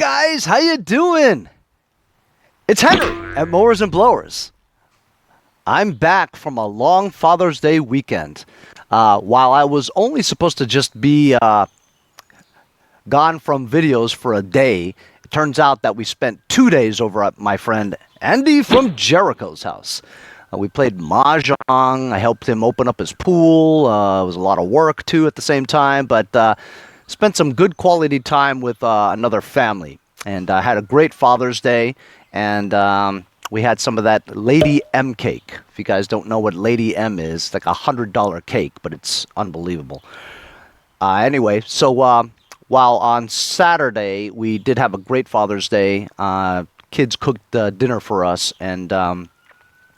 guys, how you doing? It's Henry at Mowers and Blowers. I'm back from a long Father's Day weekend. While I was only supposed to just be gone from videos for a day, it turns out that we spent 2 days over at my friend Andy from Jericho's house. We played mahjong. I helped him open up his pool. It was a lot of work too at the same time, but spent some good quality time with another family. And I had a great Father's Day, and we had some of that Lady M cake. If you guys don't know what Lady M is, it's like $100 cake, but it's unbelievable. Anyway, so while on Saturday we did have a great Father's Day, kids cooked dinner for us, and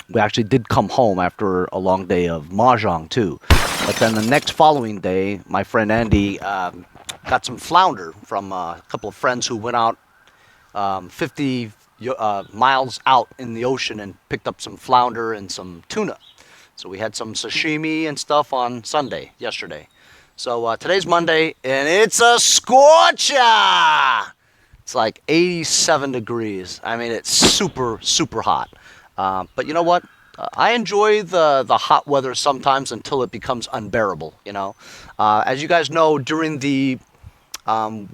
we actually did come home after a long day of mahjong too. But then the next following day, my friend Andy got some flounder from a couple of friends who went out 50 miles out in the ocean and picked up some flounder and some tuna. So we had some sashimi and stuff on Sunday, yesterday. So today's Monday, and it's a scorcher! It's like 87 degrees. I mean, it's super, super hot. But you know what? I enjoy the hot weather sometimes until it becomes unbearable, you know. As you guys know, during the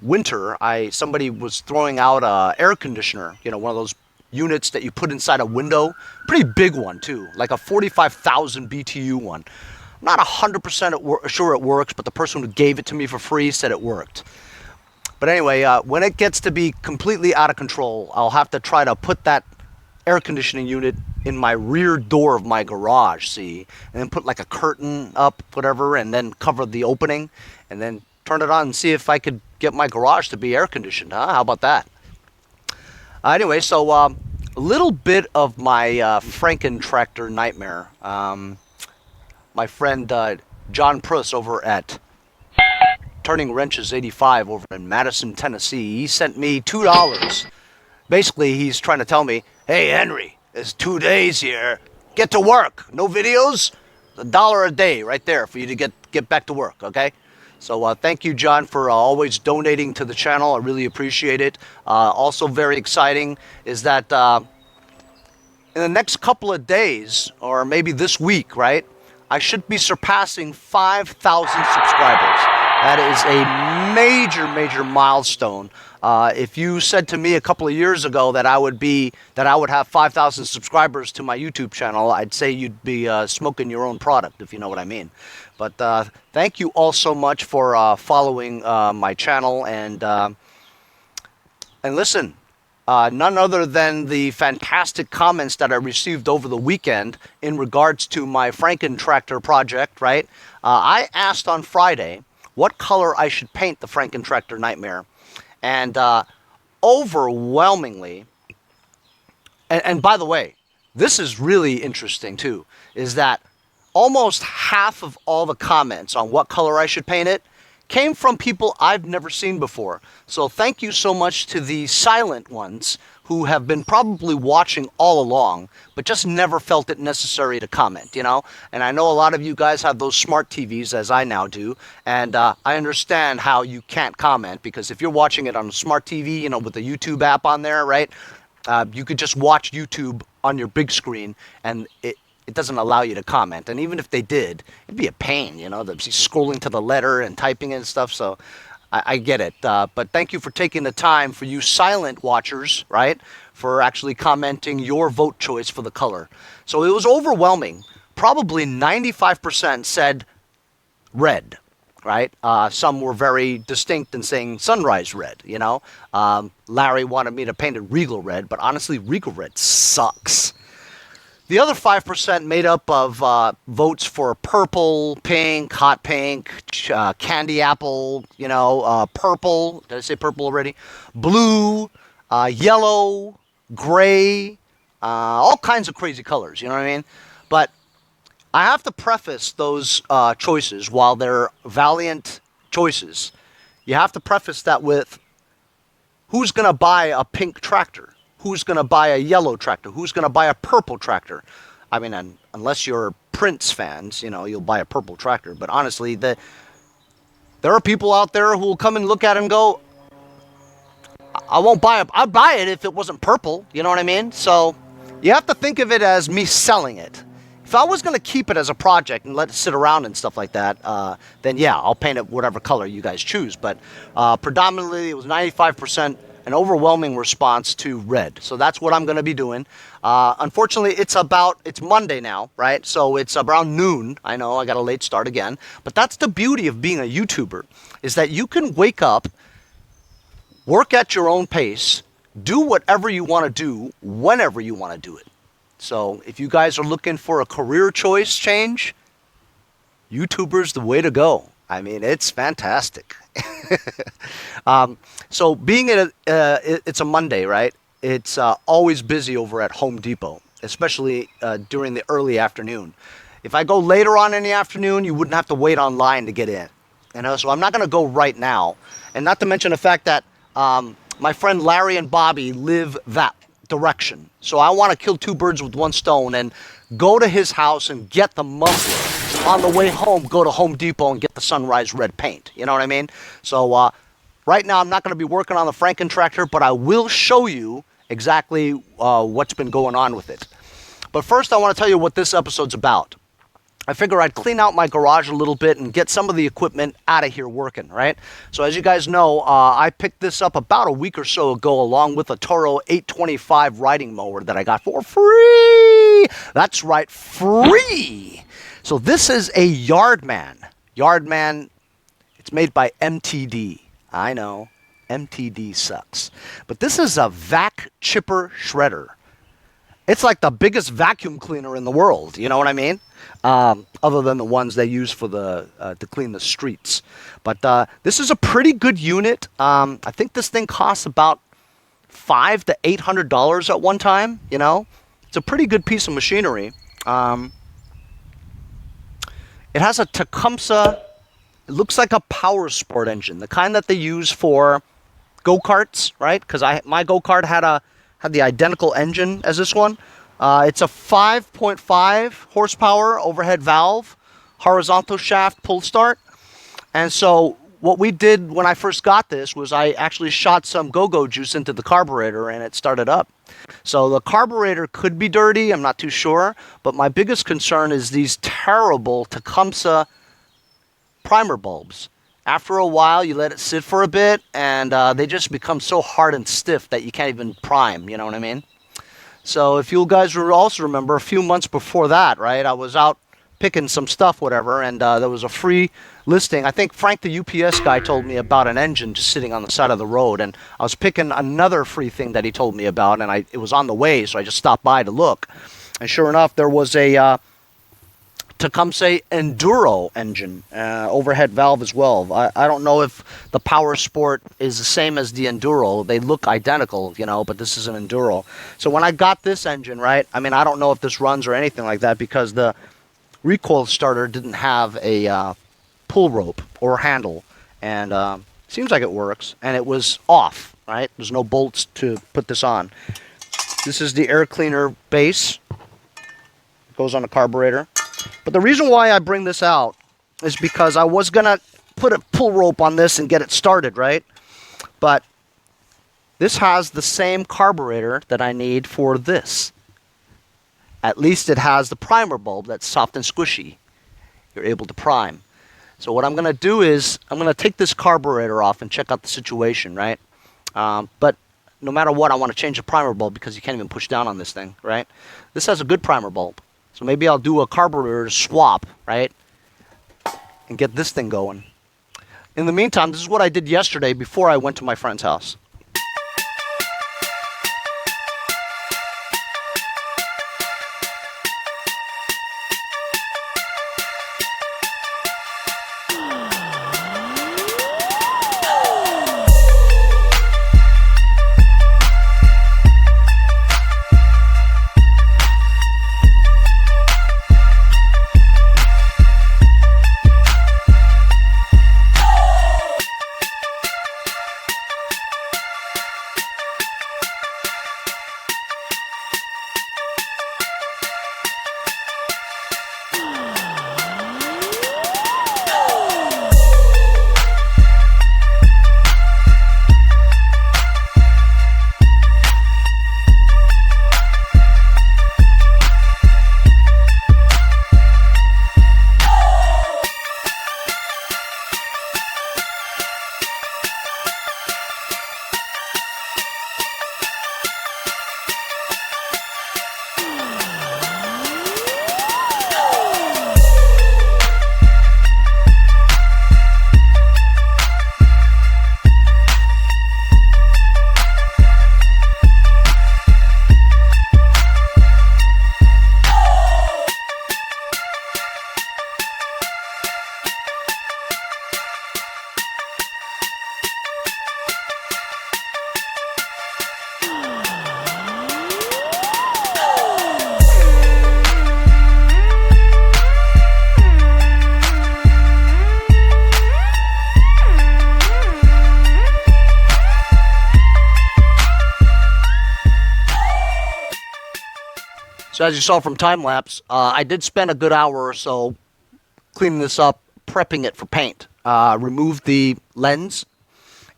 winter, somebody was throwing out a air conditioner, you know, one of those units that you put inside a window. Pretty big one, too, like a 45,000 BTU one. I'm not 100% sure it works, but the person who gave it to me for free said it worked. But anyway, when it gets to be completely out of control, I'll have to try to put that air conditioning unit in my rear door of my garage, see, and then put like a curtain up, whatever, and then cover the opening, and then turn it on and see if I could get my garage to be air conditioned, huh? How about that? Anyway, so a little bit of my Franken-Tractor nightmare. My friend John Pruss over at Turning Wrenches 85 over in Madison, Tennessee, he sent me $2. Basically, he's trying to tell me, hey, Henry, it's 2 days here. Get to work. No videos? $1 a day right there for you to get back to work, okay? So thank you, John, for always donating to the channel. I really appreciate it. Also very exciting is that in the next couple of days, or maybe this week, right, I should be surpassing 5,000 subscribers. That is a major, major milestone. If you said to me a couple of years ago that I would have 5,000 subscribers to my YouTube channel, I'd say you'd be smoking your own product, if you know what I mean. But thank you all so much for following my channel, and listen, none other than the fantastic comments that I received over the weekend in regards to my Franken-Tractor project, right? I asked on Friday what color I should paint the Franken-Tractor Nightmare. And overwhelmingly, and by the way, this is really interesting too, is that almost half of all the comments on what color I should paint it came from people I've never seen before. So thank you so much to the silent ones who have been probably watching all along, but just never felt it necessary to comment, you know? And I know a lot of you guys have those smart TVs, as I now do, and I understand how you can't comment, because if you're watching it on a smart TV, you know, with the YouTube app on there, right, you could just watch YouTube on your big screen, and it doesn't allow you to comment. And even if they did, it'd be a pain, you know, they'd be scrolling to the letter and typing and stuff, so I get it. But thank you for taking the time, for you silent watchers, right, for actually commenting your vote choice for the color. So it was overwhelming. Probably 95% said red, right? Some were very distinct in saying sunrise red, you know. Larry wanted me to paint it regal red, but honestly, regal red sucks. The other 5% made up of votes for purple, pink, hot pink, candy apple, you know, purple. Did I say purple already? Blue, yellow, gray, all kinds of crazy colors, you know what I mean? But I have to preface those choices, while they're valiant choices, you have to preface that with who's going to buy a pink tractor? Who's going to buy a yellow tractor? Who's going to buy a purple tractor? I mean, unless you're Prince fans, you know, you'll buy a purple tractor. But honestly, there are people out there who will come and look at it and go, I won't buy it. I'd buy it if it wasn't purple. You know what I mean? So you have to think of it as me selling it. If I was going to keep it as a project and let it sit around and stuff like that, then yeah, I'll paint it whatever color you guys choose. But predominantly, it was 95% an overwhelming response to red. So that's what I'm going to be doing. Unfortunately, it's Monday now, right? So it's around noon. I know I got a late start again. But that's the beauty of being a YouTuber, is that you can wake up, work at your own pace, do whatever you want to do, whenever you want to do it. So if you guys are looking for a career choice change, YouTuber's the way to go. I mean, it's fantastic. So being it's a Monday, right? It's always busy over at Home Depot, especially during the early afternoon. If I go later on in the afternoon, you wouldn't have to wait online to get in. So I'm not going to go right now. And not to mention the fact that my friend Larry and Bobby live that direction. So I want to kill two birds with one stone and go to his house and get the muffler. On the way home, go to Home Depot and get the Sunrise Red paint. You know what I mean? So right now I'm not going to be working on the Franken tractor, but I will show you exactly what's been going on with it. But first I want to tell you what this episode's about. I figure I'd clean out my garage a little bit and get some of the equipment out of here working, right? So as you guys know, I picked this up about a week or so ago along with a TORO 825 riding mower that I got for free. That's right, free. So this is a Yardman. Yardman, it's made by MTD. I know, MTD sucks. But this is a vac chipper shredder. It's like the biggest vacuum cleaner in the world, you know what I mean? Other than the ones they use for to clean the streets. But this is a pretty good unit. I think this thing costs about $500 to $800 at one time, you know? It's a pretty good piece of machinery. It has a Tecumseh, it looks like a power sport engine, the kind that they use for go-karts, right? Because my go-kart had the identical engine as this one. It's a 5.5 horsepower overhead valve, horizontal shaft pull start. And so what we did when I first got this was I actually shot some go-go juice into the carburetor and it started up. So the carburetor could be dirty, I'm not too sure, but my biggest concern is these terrible Tecumseh primer bulbs. After a while, you let it sit for a bit, and they just become so hard and stiff that you can't even prime, you know what I mean? So if you guys also remember, a few months before that, right, I was out picking some stuff, whatever, and there was a free listing. I think Frank, the UPS guy, told me about an engine just sitting on the side of the road, and I was picking another free thing that he told me about, and it was on the way, so I just stopped by to look. And sure enough, there was a Tecumseh Enduro engine, overhead valve as well. I don't know if the Power Sport is the same as the Enduro. They look identical, you know, but this is an Enduro. So when I got this engine, right, I mean, I don't know if this runs or anything like that because the recoil starter didn't have a pull rope or handle, and seems like it works, and it was off, right? There's no bolts to put this on. This is the air cleaner base. It goes on the carburetor. But the reason why I bring this out is because I was going to put a pull rope on this and get it started, right? But this has the same carburetor that I need for this. At least it has the primer bulb that's soft and squishy. You're able to prime. So what I'm going to do is I'm going to take this carburetor off and check out the situation, right? But no matter what, I want to change the primer bulb because you can't even push down on this thing, right? This has a good primer bulb. So maybe I'll do a carburetor swap, right? And get this thing going. In the meantime, this is what I did yesterday before I went to my friend's house. So as you saw from time lapse, I did spend a good hour or so cleaning this up, prepping it for paint. Removed the lens,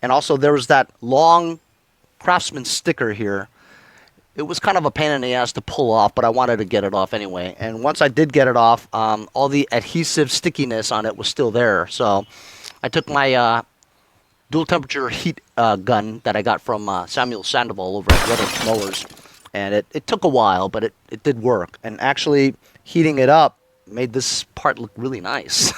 and also there was that long Craftsman sticker here. It was kind of a pain in the ass to pull off, but I wanted to get it off anyway. And once I did get it off, all the adhesive stickiness on it was still there. So I took my dual temperature heat gun that I got from Samuel Sandoval over at Redneck Mowers, and it took a while, but it did work. And actually heating it up made this part look really nice.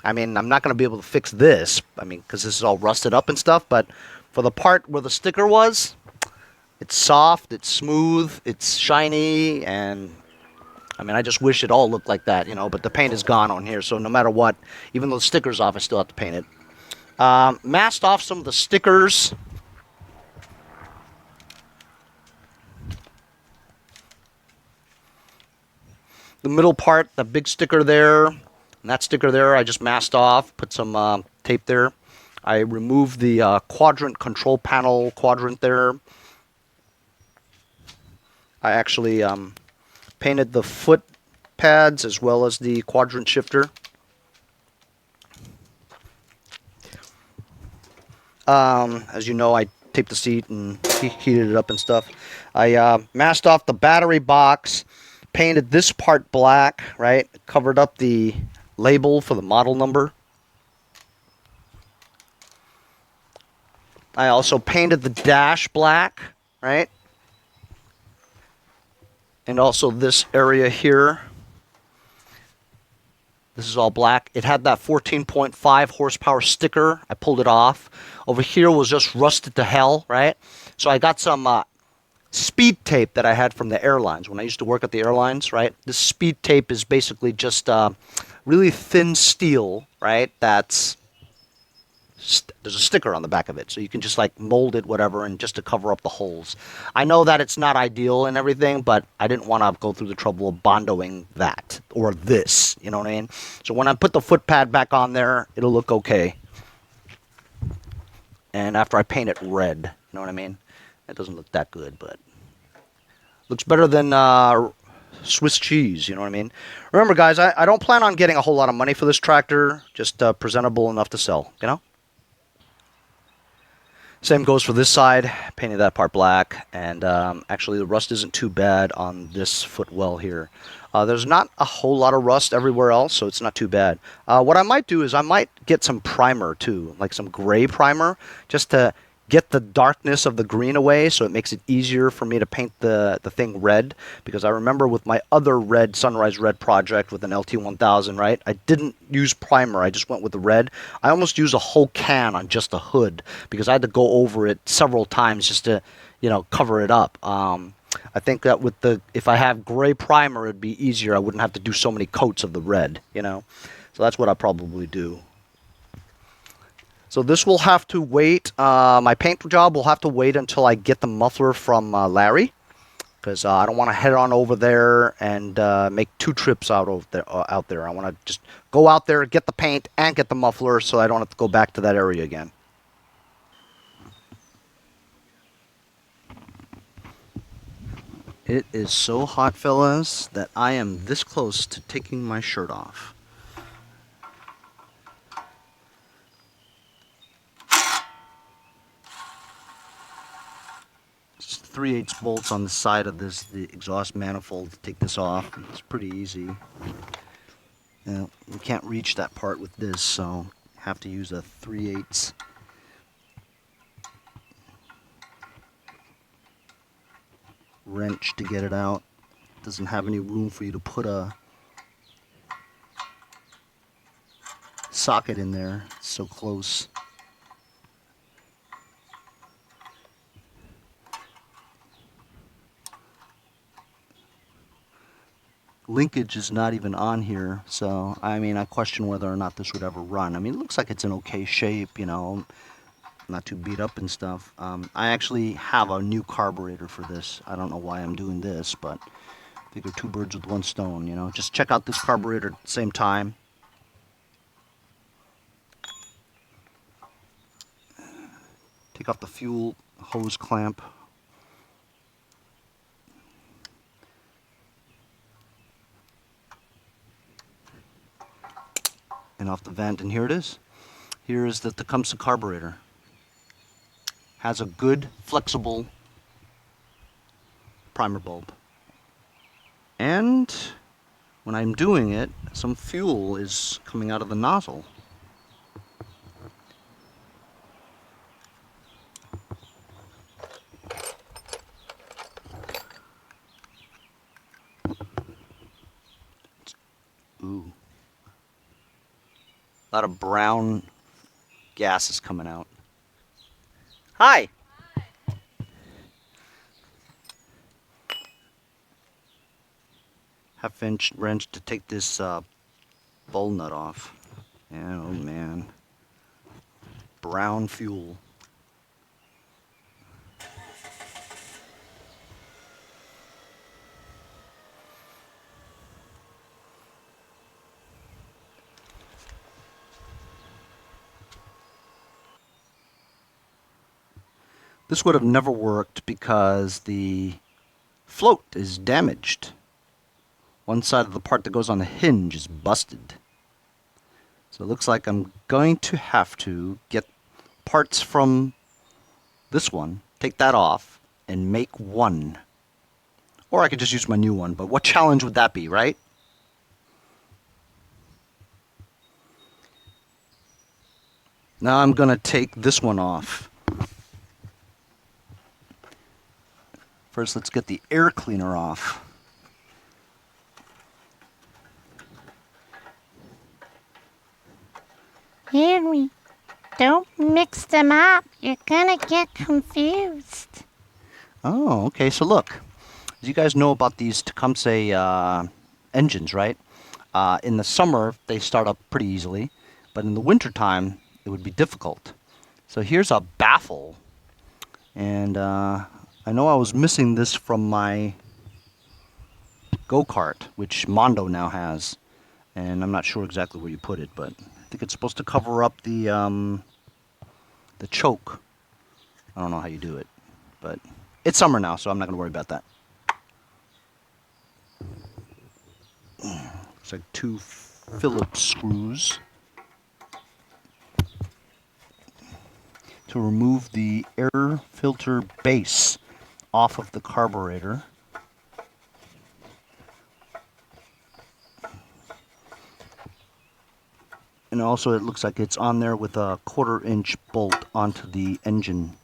I mean, I'm not going to be able to fix this, I mean, because this is all rusted up and stuff, but for the part where the sticker was, it's soft, it's smooth, it's shiny, and I mean, I just wish it all looked like that, you know, but the paint is gone on here, so no matter what, even though the sticker's off, I still have to paint it. Masked off some of the stickers. The middle part, the big sticker there, and that sticker there, I just masked off, put some tape there. I removed the quadrant control panel quadrant there. I actually painted the foot pads as well as the quadrant shifter. As you know, I taped the seat and heated it up and stuff. I masked off the battery box, painted this part black, right? Covered up the label for the model number. I also painted the dash black, right? And also this area here. This is all black. It had that 14.5 horsepower sticker. I pulled it off. Over here was just rusted to hell, right? So I got some speed tape that I had from the airlines when I used to work at the airlines, right? This speed tape is basically just really thin steel, right? That's there's a sticker on the back of it, so you can just like mold it, whatever, and just to cover up the holes. I know that it's not ideal and everything, but I didn't want to go through the trouble of bondoing that or this, you know what I mean? So when I put the foot pad back on there, it'll look okay. And after I paint it red, you know what I mean? It doesn't look that good, but looks better than Swiss cheese, you know what I mean? Remember, guys, I don't plan on getting a whole lot of money for this tractor, just presentable enough to sell, you know? Same goes for this side. Painted that part black, and actually the rust isn't too bad on this footwell here. There's not a whole lot of rust everywhere else, so it's not too bad. What I might do is I might get some primer too, like some gray primer, just to get the darkness of the green away, so it makes it easier for me to paint the thing red. Because I remember with my other red Sunrise Red project with an LT1000, right? I didn't use primer, I just went with the red. I almost used a whole can on just the hood because I had to go over it several times just to, you know, cover it up. I think that with if I have gray primer, it'd be easier. I wouldn't have to do so many coats of the red, you know. So that's what I'll probably do. So this will have to wait. My paint job will have to wait until I get the muffler from Larry, because I don't want to head on over there and make two trips out there. I want to just go out there, get the paint, and get the muffler, so I don't have to go back to that area again. It is so hot, fellas, that I am this close to taking my shirt off. Just 3/8 bolts on the side of the exhaust manifold to take this off. It's pretty easy. You can't reach that part with this, so you have to use a 3/8 wrench to get it out. It doesn't have any room for you to put a socket in there. It's so close. Linkage is not even on here, so I mean, I question whether or not this would ever run. I mean, it looks like it's in okay shape, you know, not too beat up and stuff. I actually have a new carburetor for this. I don't know why I'm doing this, but I figure two birds with one stone, you know. Just check out this carburetor at the same time. Take off the fuel hose clamp. dripping off the vent, and here it is. Here is the Tecumseh carburetor. Has a good, flexible primer bulb. And when I'm doing it, some fuel is coming out of the nozzle. Ooh. A lot of brown gas is coming out. Hi! Half-inch wrench to take this bowl nut off. And oh man. Brown fuel. This would have never worked because the float is damaged. One side of the part that goes on the hinge is busted. So it looks like I'm going to have to get parts from this one, take that off, and make one. Or I could just use my new one, but what challenge would that be, right? Now I'm going to take this one off. First, let's get the air cleaner off. Henry, don't mix them up. You're gonna get confused. Oh, okay. So look, as you guys know about these Tecumseh engines, right? In the summer, they start up pretty easily, but in the wintertime, it would be difficult. So here's a baffle, and I know I was missing this from my go-kart, which Mondo now has, and I'm not sure exactly where you put it, but I think it's supposed to cover up the choke. I don't know how you do it, but it's summer now, so I'm not going to worry about that. Looks like 2 Phillips screws to remove the air filter base off of the carburetor. And also it looks like it's on there with a 1/4-inch bolt onto the engine.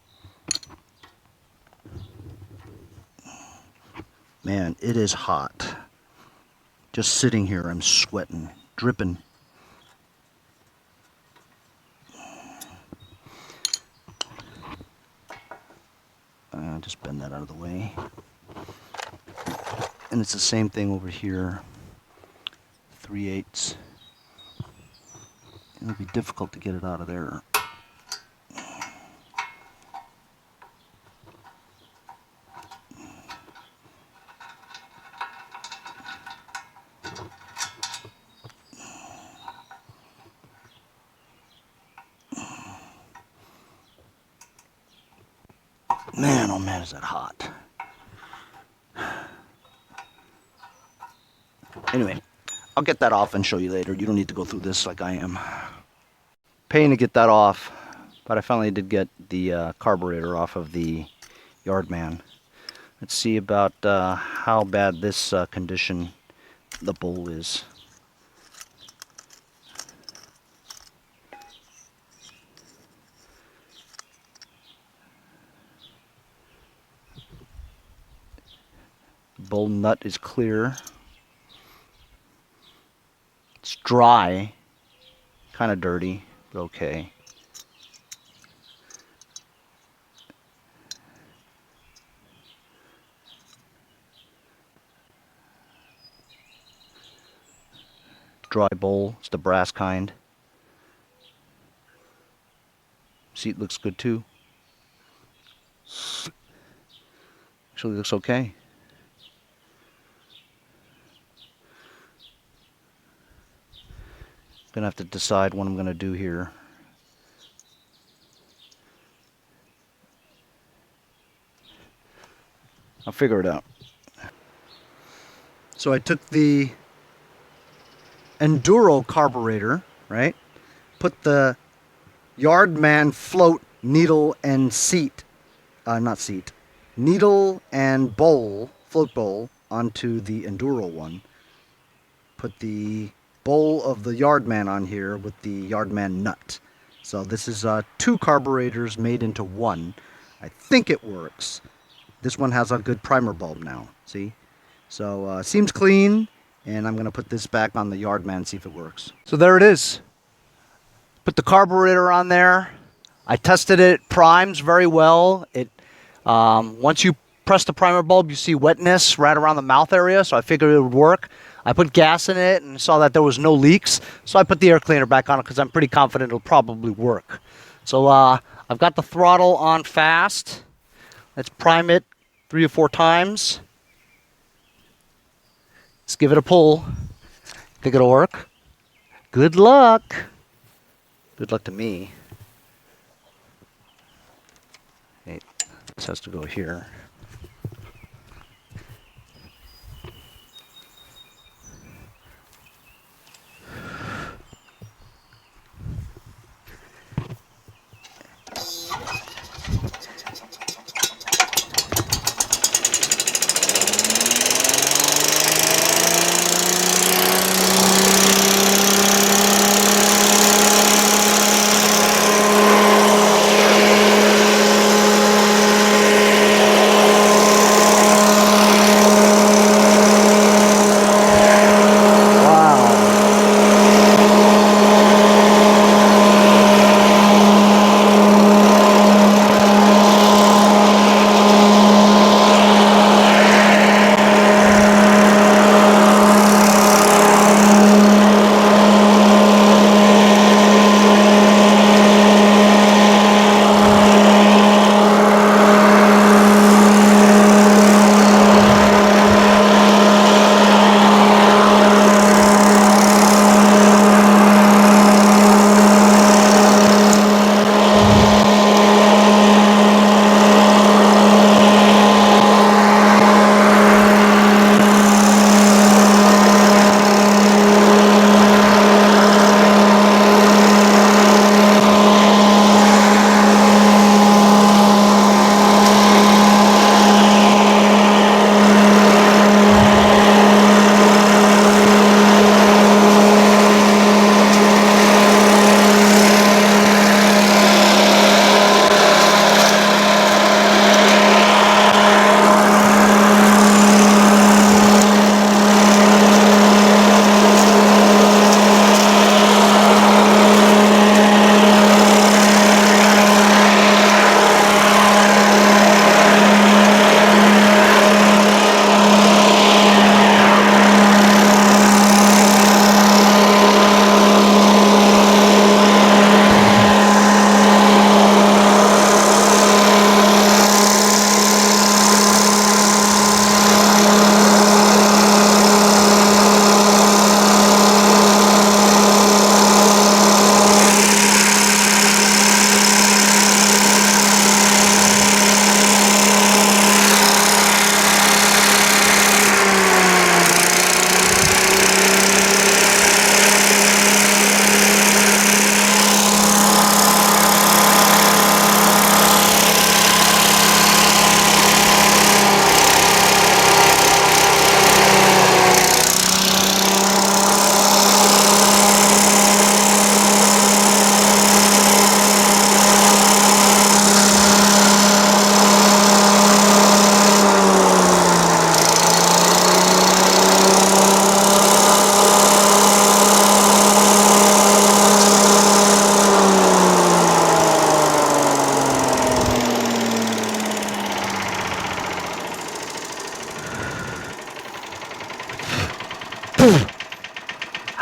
Man, it is hot. Just sitting here, I'm sweating, dripping. Just bend that out of the way. And it's the same thing over here. 3/8. It'll be difficult to get it out of there. Man, oh man, is that hot. Anyway, I'll get that off and show you later. You don't need to go through this like I am. Pain to get that off, but I finally did get the carburetor off of the Yardman. Let's see about how bad this condition the bowl is. Bowl nut is clear. It's dry, kind of dirty, but okay. Dry bowl, it's the brass kind. Seat looks good too. Actually looks okay. Gonna have to decide what I'm gonna do here. I'll figure it out. So I took the Enduro carburetor, right? Put the yardman float needle and seat, needle and bowl, float bowl, onto the enduro one. Put the bowl of the yardman on here with the yardman nut. So this is 2 carburetors made into one. I think it works. This one has a good primer bulb now, see? So seems clean, and I'm going to put this back on the yardman, see if it works. So there it is. Put the carburetor on there. I tested it, primes very well. It once you press the primer bulb, you see wetness right around the mouth area, so I figured it would work. I put gas in it and saw that there was no leaks, so I put the air cleaner back on it because I'm pretty confident it'll probably work. So I've got the throttle on fast. Let's prime it 3 or 4 times. Let's give it a pull. Think it'll work? Good luck. Good luck to me. Hey, this has to go here.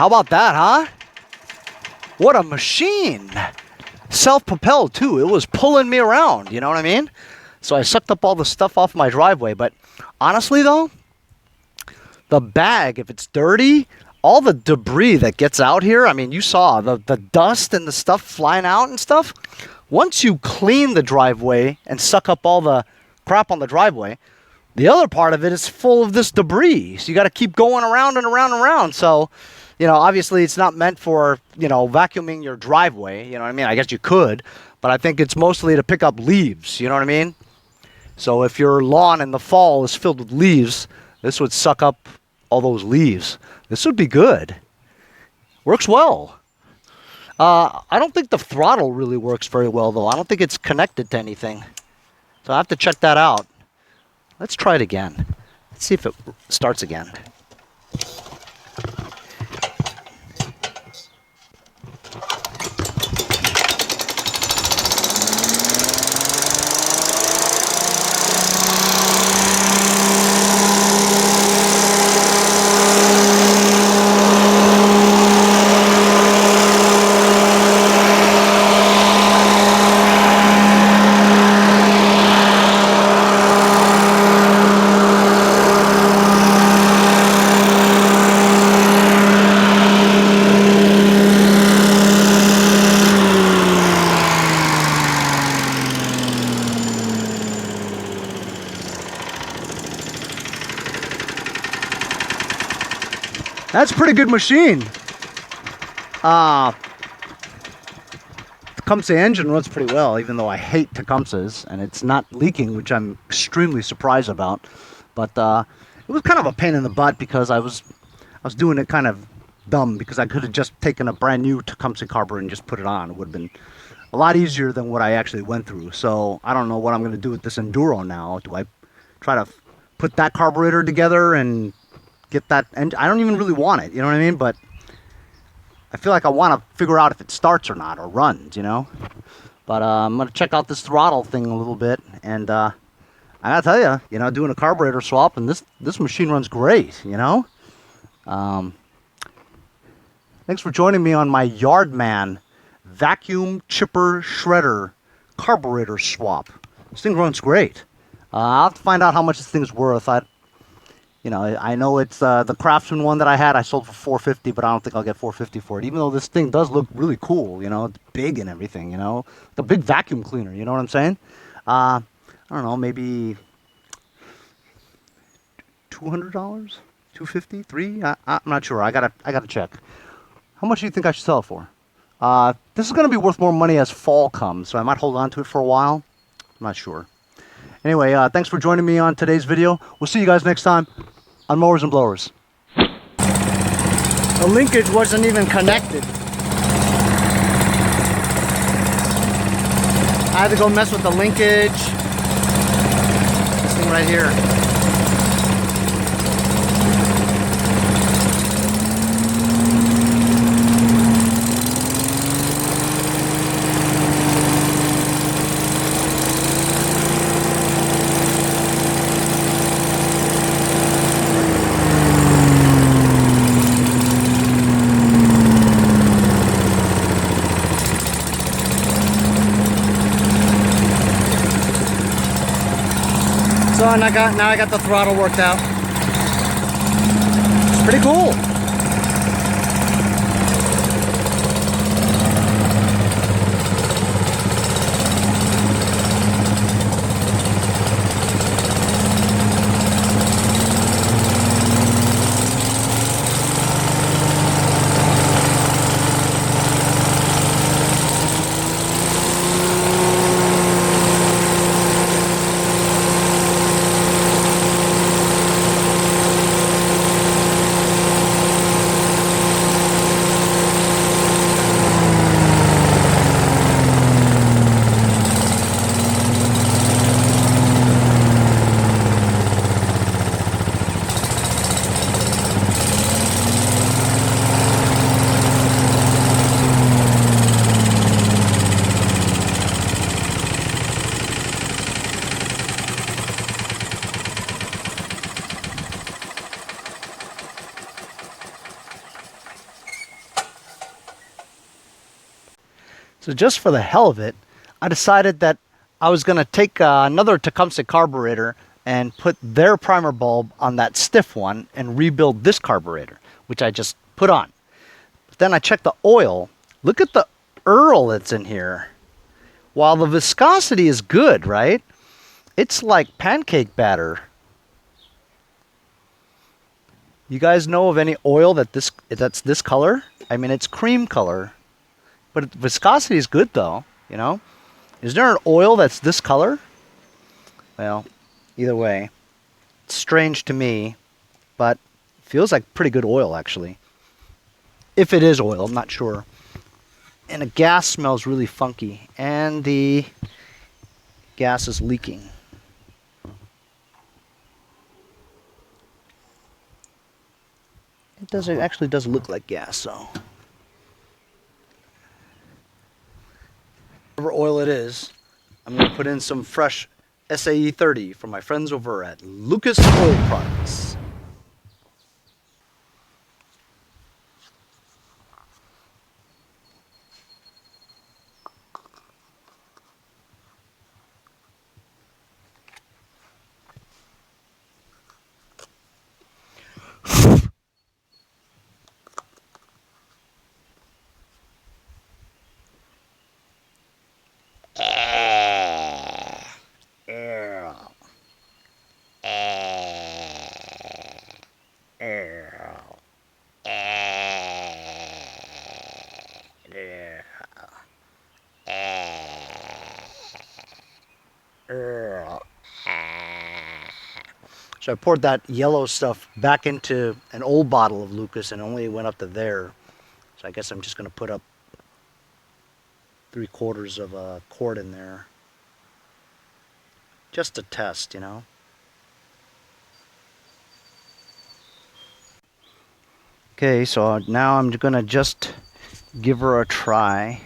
How about that, huh? What a machine. Self-propelled, too. It was pulling me around, you know what I mean? So I sucked up all the stuff off my driveway. But honestly, though, the bag, if it's dirty, all the debris that gets out here, I mean, you saw the dust and the stuff flying out and stuff. Once you clean the driveway and suck up all the crap on the driveway, the other part of it is full of this debris. So you got to keep going around and around and around. So, You know, obviously it's not meant for, you know, vacuuming your driveway. You know what I mean? I guess you could, but I think it's mostly to pick up leaves. You know what I mean? So if your lawn in the fall is filled with leaves, this would suck up all those leaves. This would be good. Works well. I don't think the throttle really works very well, though. I don't think it's connected to anything. So I have to check that out. Let's try it again. Let's see if it starts again. That's a pretty good machine. Tecumseh engine runs pretty well, even though I hate Tecumsehs, and it's not leaking, which I'm extremely surprised about. But it was kind of a pain in the butt because I was doing it kind of dumb, because I could have just taken a brand new Tecumseh carburetor and just put it on. It would have been a lot easier than what I actually went through. So I don't know what I'm going to do with this Enduro now. Do I try to put that carburetor together and get that engine? I don't even really want it, you know what I mean? But I feel like I want to figure out if it starts or not, or runs, you know? But I'm going to check out this throttle thing a little bit, and I got to tell you, you know, doing a carburetor swap, and this machine runs great, you know? Thanks for joining me on my Yardman vacuum chipper shredder carburetor swap. This thing runs great. I'll have to find out how much this thing's worth. You know, I know it's the Craftsman one that I had. I sold for $450, but I don't think I'll get $450 for it. Even though this thing does look really cool, you know, it's big and everything. You know, the big vacuum cleaner. You know what I'm saying? I don't know, maybe $200, $250, $300. I'm not sure. I gotta check. How much do you think I should sell it for? This is gonna be worth more money as fall comes, so I might hold on to it for a while. I'm not sure. Anyway, thanks for joining me on today's video. We'll see you guys next time on Mowers and Blowers. The linkage wasn't even connected. I had to go mess with the linkage. This thing right here. So now I got the throttle worked out. It's pretty cool. So just for the hell of it, I decided that I was going to take another Tecumseh carburetor and put their primer bulb on that stiff one and rebuild this carburetor, which I just put on. But then I checked the oil. Look at the Earl that's in here. While the viscosity is good, right? It's like pancake batter. You guys know of any oil that's this color? I mean, it's cream color, but viscosity is good though, you know? Is there an oil that's this color? Well, either way, it's strange to me, but feels like pretty good oil actually. If it is oil, I'm not sure. And the gas smells really funky, and the gas is leaking. It actually does look like gas, so. Whatever oil it is, I'm going to put in some fresh SAE 30 from my friends over at Lucas Oil Products. So I poured that yellow stuff back into an old bottle of Lucas and only went up to there. So I guess I'm just going to put up 3/4 of a quart in there. Just to test, you know. Okay, so now I'm going to just give her a try.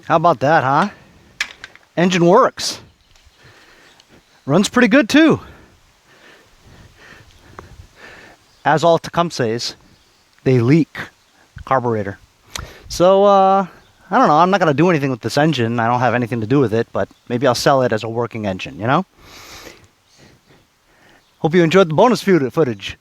How about that, huh? Engine works. Runs pretty good too. As all Tecumsehs, they leak carburetor. So, I don't know. I'm not going to do anything with this engine. I don't have anything to do with it, but maybe I'll sell it as a working engine, you know? Hope you enjoyed the bonus footage.